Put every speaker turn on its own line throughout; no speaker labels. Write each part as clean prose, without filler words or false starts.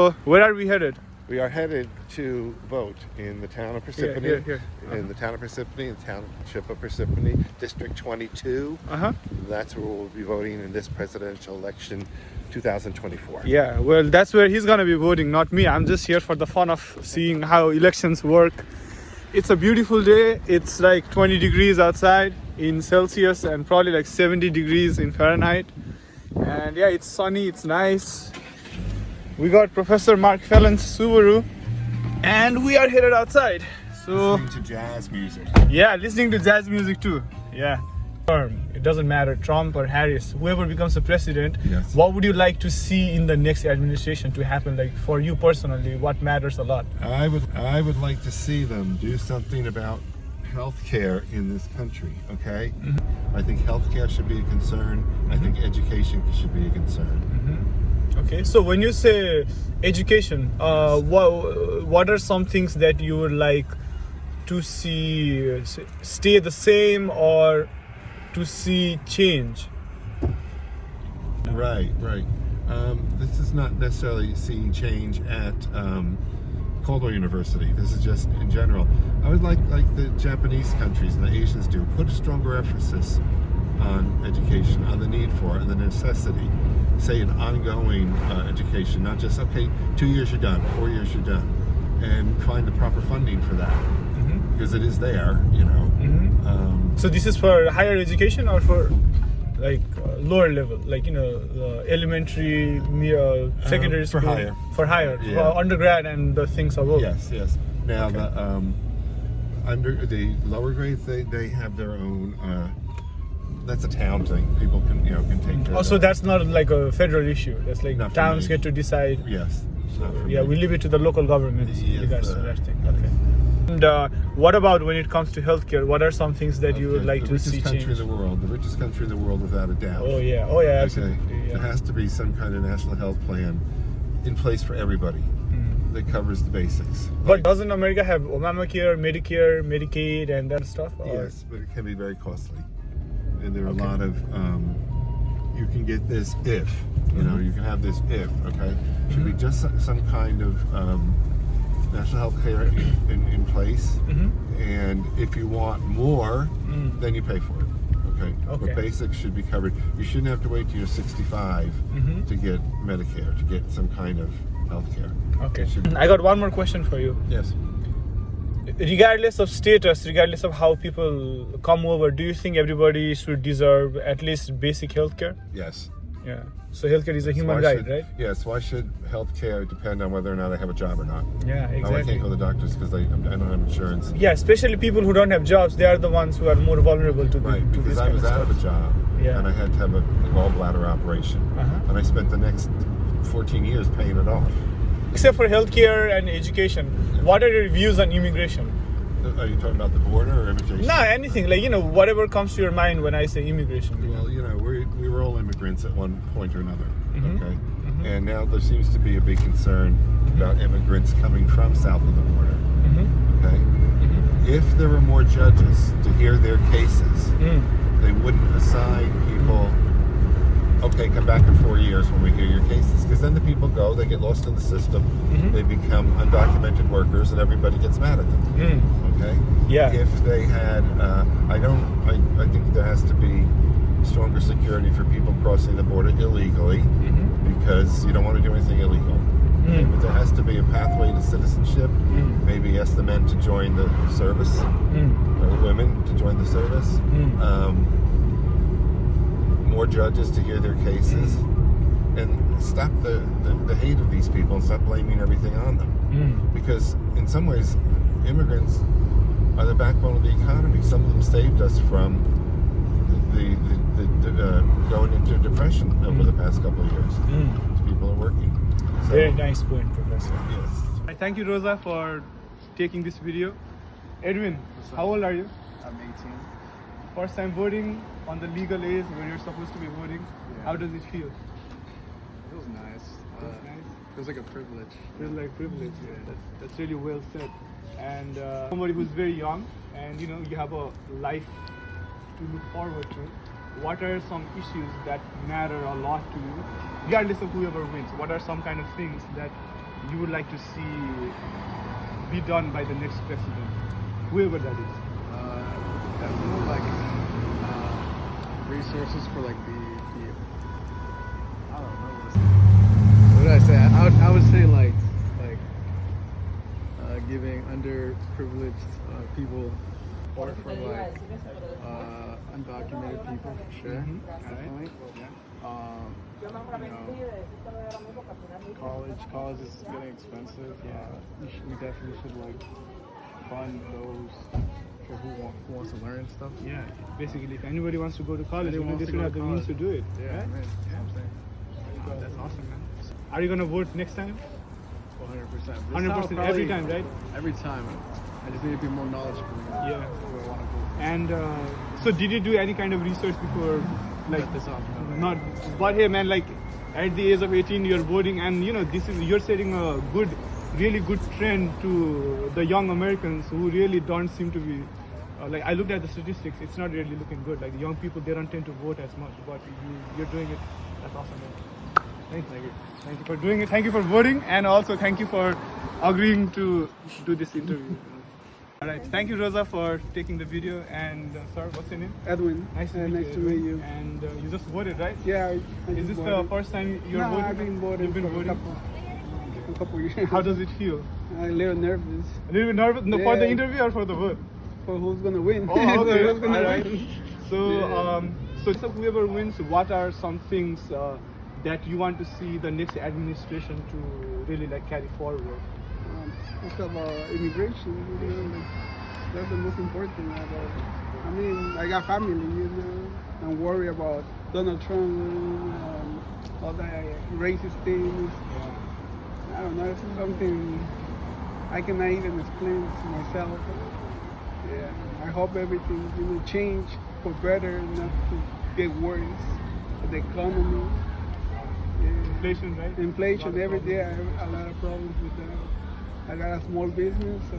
So where are we headed?
We are headed to vote in the town of Parsippany,
Here.
in the town of Parsippany, the township of Parsippany, District 22. That's where we'll be voting in this presidential election 2024.
Yeah, well, that's where he's gonna be voting, not me. I'm just here for the fun of seeing how elections work. It's a beautiful day. It's like 20 degrees outside in Celsius and probably like 70 degrees in Fahrenheit. And yeah, it's sunny, it's nice. We got Professor Mark Fallon's Subaru and we are headed outside. So
listening to jazz music.
Yeah, listening to jazz music too. Yeah. It doesn't matter, Trump or Harris, whoever becomes the president.
Yes.
What would you like to see in the next administration to happen? Like for you personally, what matters a lot?
I would like to see them do something about healthcare in this country. Okay. I think healthcare should be a concern. I think education should be a concern.
Okay, so when you say education, what are some things that you would like to see stay the same or to see change?
Right. This is not necessarily seeing change at Caldwell University. This is just in general. I would like the Japanese countries and the Asians do, put a stronger emphasis on education, on the need for it, and the necessity. Say an ongoing education, not just, okay, 2 years you're done, 4 years you're done, and find the proper funding for that, because it is there, you know.
So this is for higher education or for like lower level, like, you know, elementary, secondary
for
school?
higher.
For higher,
Yeah.
for undergrad and the things above.
Yes. Now
Okay.
the lower grades, they have their own. That's a town thing. People can take care of
Also,
that.
that's not like a federal issue. That's like
Not for
towns
me.
get to decide.
Yes. not for
Yeah,
me.
we leave it to the local governments in
Yes,
regards to that thing. Okay. And what about when it comes to healthcare? What are some things that you would like to see
The richest country
change?
in the world, the richest country in the world without a doubt.
Oh yeah,
Okay.
absolutely.
There
Yeah.
has to be some kind of national health plan in place for everybody that covers the basics.
But doesn't America have Obamacare, Medicare, Medicaid, and that stuff? Or-
Yes, but it can be very costly. And there are
Okay.
a lot of, you can get this if, you can have this if, okay? Should be just some kind of national health care in place. And if you want more, then you pay for it, okay?
Okay.
But basics should be covered. You shouldn't have to wait till you're 65 to get Medicare, to get some kind of health care.
Okay.
It should-
I got one more question for you.
Yes.
Regardless of status, regardless of how people come over, do you think everybody should deserve at least basic healthcare?
Yes.
Yeah. So healthcare is a human
Why
right,
should-
right?
Yes. Why should health care depend on whether or not I have a job or not?
Yeah,
Oh, I
exactly.
can't go to the doctors because I don't have insurance.
Yeah, especially people who don't have jobs, they are the ones who are more vulnerable to,
Right,
to
because
this
I
kind
was
of
out
stuff.
of a job,
Yeah.
and I had to have a gallbladder operation, and I spent the next 14 years paying it off.
Except for healthcare and education, what are your views on immigration?
Are you talking about the border or immigration?
No, anything, like, whatever comes to your mind when I say immigration.
Well, we were all immigrants at one point or another, okay? And now there seems to be a big concern about immigrants coming from south of the border, okay? If there were more judges to hear their cases, they wouldn't assign people, okay, come back in 4 years when we hear your cases. Because then the people go, they get lost in the system, they become undocumented workers, and everybody gets mad at them. Okay?
Yeah.
If they had, I think there has to be stronger security for people crossing the border illegally, because you don't want to do anything illegal. Okay, but there has to be a pathway to citizenship. Maybe ask the men to join the service, or the women to join the service. More judges to hear their cases, and stop the hate of these people and stop blaming everything on them. Because in some ways, immigrants are the backbone of the economy. Some of them saved us from the going into depression over the past couple of years. People are working. So,
Very nice point, Professor.
yes.
Thank you, Rosa, for taking this video. Edwin, how old are you?
I'm 18.
First time voting on the legal age when you're supposed to be voting.
Yeah.
How does it feel?
Feels nice.
Feels nice.
Feels like a privilege.
Feels like privilege. Yeah, that's really well said. And somebody who's very young, and you have a life to look forward to. what are some issues that matter a lot to you, regardless of whoever wins? What are some kind of things that you would like to see be done by the next president, whoever that is?
Definitely like resources for like the I don't know what did I say? I would say like giving underprivileged people support for like undocumented people for sure. Definitely. You know, college is getting expensive. We definitely should like fund those for who wants to learn stuff.
Yeah, basically, if anybody wants to go to college, they
wants
just
to go
have
to
the means to
college.
do it.
Yeah,
right?
man.
Yeah.
I'm saying.
That's awesome, man. Are you gonna vote next time?
100%.
100% every time, right?
Every time. I just need to be more knowledgeable.
Yeah.
Who I want to vote.
And so, did you do any kind of research before, like,
Cut this off.
not? But hey, man, like, at the age of 18, you're voting, and you know you're setting a really good trend to the young Americans who really don't seem to be. Like, I looked at the statistics; it's not really looking good. Like, the young people, they don't tend to vote as much, but you're doing it. That's awesome, man. Thank you. Thank you for doing it. Thank you for voting, and also thank you for agreeing to do this interview. All right. Thank you, Rosa, for taking the video. And sir, what's your name?
Edwin.
Nice to
meet you.
And you just voted, right?
Yeah.
Is this the first time you're
no,
voting?
I've been voting
You've been
for
voting?
a couple years.
How does it feel?
I'm a little nervous
A little bit nervous for the
Yeah.
interview or for the vote?
for who's gonna win.
Oh, okay.
Who's gonna
Alright.
win.
So whoever wins, what are some things that you want to see the next administration to really like carry forward?
It's about immigration. You know, like, that's the most important thing about. I mean, I got family. You know, I'm worried about Donald Trump, all that racist things. I don't know. It's something I cannot even explain to myself. Yeah, I hope everything change for better, not to get worse. The economy,
Inflation, right?
inflation, every day I have a lot of problems with that. I got a small business, so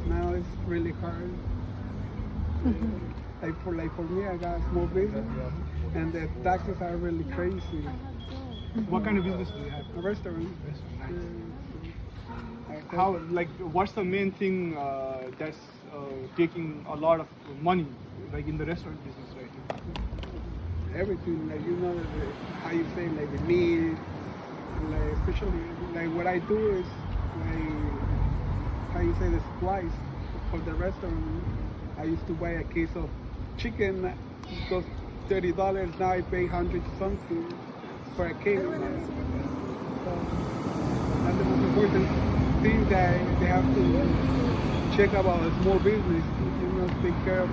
now it's really hard. Like for me, I got a small business, and the taxes are really crazy.
What kind of business do you have?
A restaurant.
How, like, what's the main thing that's taking a lot of money, like in the restaurant business right now?
Everything, like how you say, like the meat, like especially like what I do is like how you say the supplies for the restaurant. I used to buy a case of chicken, it cost $30. Now I pay 100 something for a case. So that's the most important thing that they have to check about a small business. Take care of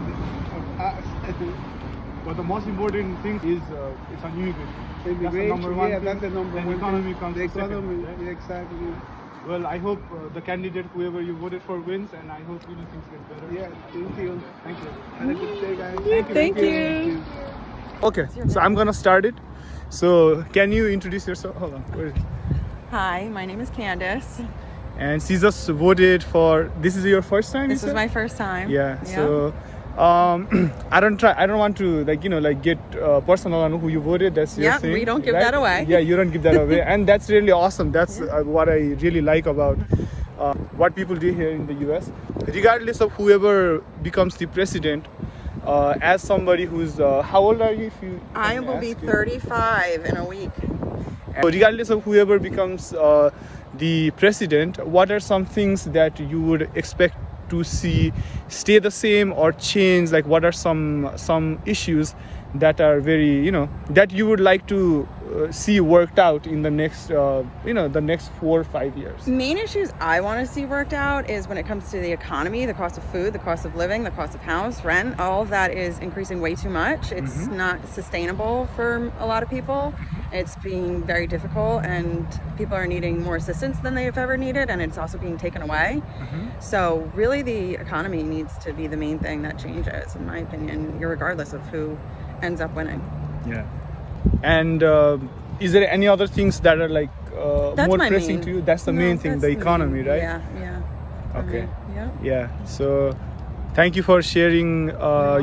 us.
But the most important thing is it's on immigration. That's the number one thing.
That's the number
and
one
economy
thing.
comes
The
second,
economy,
right?
yeah, exactly.
Well, I hope the candidate, whoever you voted for, wins, and I hope things get better.
Yeah, thank you.
Thank you.
Have a good day, guys.
Thank you.
Okay, so I'm gonna start it. So can you introduce yourself? Hold on. Where is it?
Hi, my name is Candace.
And she just voted for. This is your first time.
This
you
is
said?
my first time.
Yeah. So I don't want to get personal on who you voted. That's your
Yeah,
thing.
we don't give
right?
that away.
Yeah, you don't give that away, and that's really awesome. That's what I really like about what people do here in the U.S. Regardless of whoever becomes the president, as somebody who's how old are you? If you
I
can
will be
ask you?
35 in a week.
And regardless of whoever becomes the president, what are some things that you would expect to see stay the same or change? Like, what are some issues that are very that you would like to see worked out in the next the next 4 or 5 years?
Main issues I want to see worked out is when it comes to the economy, the cost of food, the cost of living, the cost of house, rent. All of that is increasing way too much. It's not sustainable for a lot of people. It's being very difficult, and people are needing more assistance than they've ever needed, and it's also being taken away. So really the economy needs to be the main thing that changes, in my opinion, regardless of who ends up winning.
Yeah. And is there any other things that are like
That's
more
my
pressing
main.
to you? That's the
No,
main thing,
that's
the
main.
economy, right?
Yeah. For
Okay.
me, yeah.
Yeah. So Thank you for sharing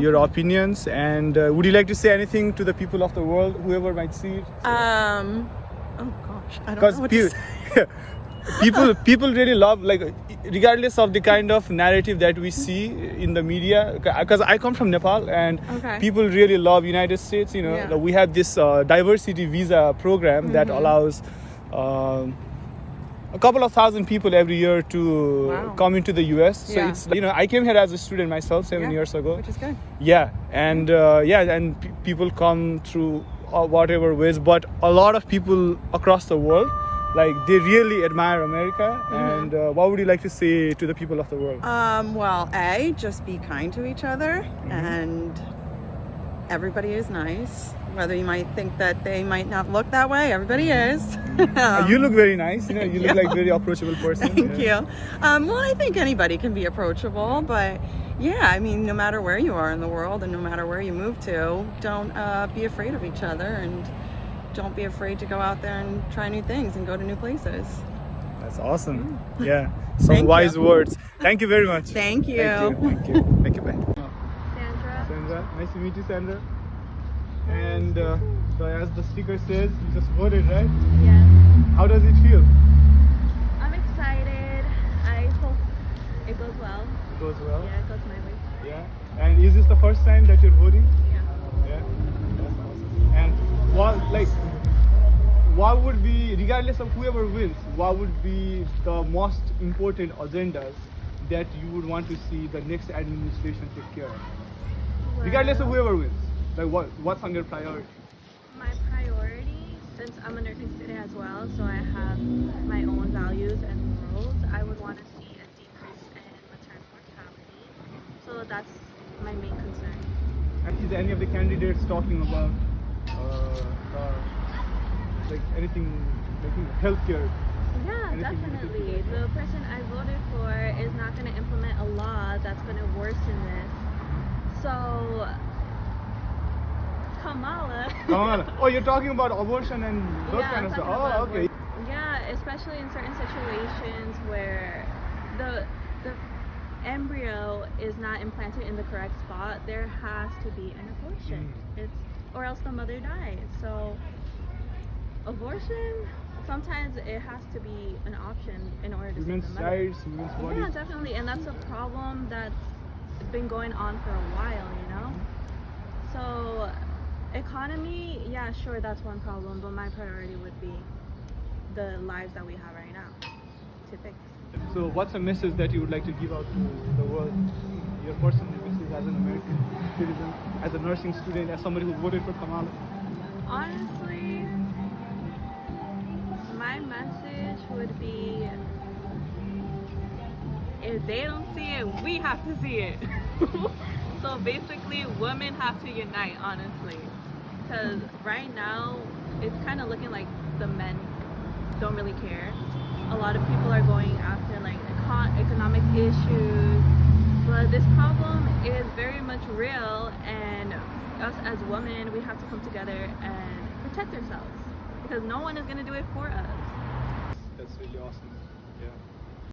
your opinions. And would you like to say anything to the people of the world, whoever might see it?
Oh gosh, I don't
Because
know what to say.
people really love, like, regardless of the kind of narrative that we see in the media, because I come from Nepal, and
Okay.
people really love United States. You know,
Yeah.
we have this diversity visa program that allows a couple of thousand people every year to
Wow.
come into the US. So
Yeah.
it's, you know, I came here as a student myself 7
Yeah,
years ago.
which is good.
Yeah, and people come through whatever ways, but a lot of people across the world, like, they really admire America. And what would you like to say to the people of the world?
Well, just be kind to each other, and everybody is nice. Whether you might think that they might not look that way, everybody is.
You look very nice. You know, you look
you.
like a very approachable person.
Thank you. Well, I think anybody can be approachable, but yeah, I mean, no matter where you are in the world and no matter where you move to, don't be afraid of each other, and don't be afraid to go out there and try new things and go to new places.
That's awesome. Yeah, some
Thank
wise
you.
words. Thank you very much.
Thank you.
Thank you. Thank you. Bye.
Sandra.
Sandra, nice to meet you, Sandra. And so as the speaker says, you just voted, right?
Yes.
How does it feel?
I'm excited. I hope it goes well.
It goes well.
Yeah, it goes my way.
Yeah. And is this the first time that you're voting?
Yeah.
Yeah. That's awesome. And what would be, regardless of whoever wins, what would be the most important agendas that you would want to see the next administration take care of? Regardless of whoever wins, like what's on your priority?
My priority, since I'm a nursing student as well, so I have my own values and morals, I would want to see a decrease in maternal mortality. So that's my main concern.
And is any of the candidates talking about like anything, like, you know, healthcare?
Yeah,
Anything
definitely.
related to that?
The person I voted for is not going to implement a law that's going to worsen this. So, Kamala.
Oh, you're talking about abortion and those
Yeah,
kind
I'm
of stuff.
talking
Oh,
about
okay.
Yeah, especially in certain situations where the embryo is not implanted in the correct spot, there has to be an abortion. Or else the mother dies. So abortion, sometimes it has to be an option in order to save
Women's
the mother.
rights, women's bodies.
Yeah, definitely, and that's a problem that's been going on for a while, you know. So economy, yeah, sure, that's one problem, but my priority would be the lives that we have right now to fix.
So what's a message that you would like to give out to the world? Your personal message as an American citizen, as a nursing student, as somebody who voted for Kamala?
Honestly, my message would be, if they don't see it, we have to see it. So basically, women have to unite, honestly. Because right now, it's kind of looking like the men don't really care. A lot of people are going after like economic issues, but this problem is very much real, and us as women, we have to come together and protect ourselves, because no one is going to do it for us.
That's really awesome.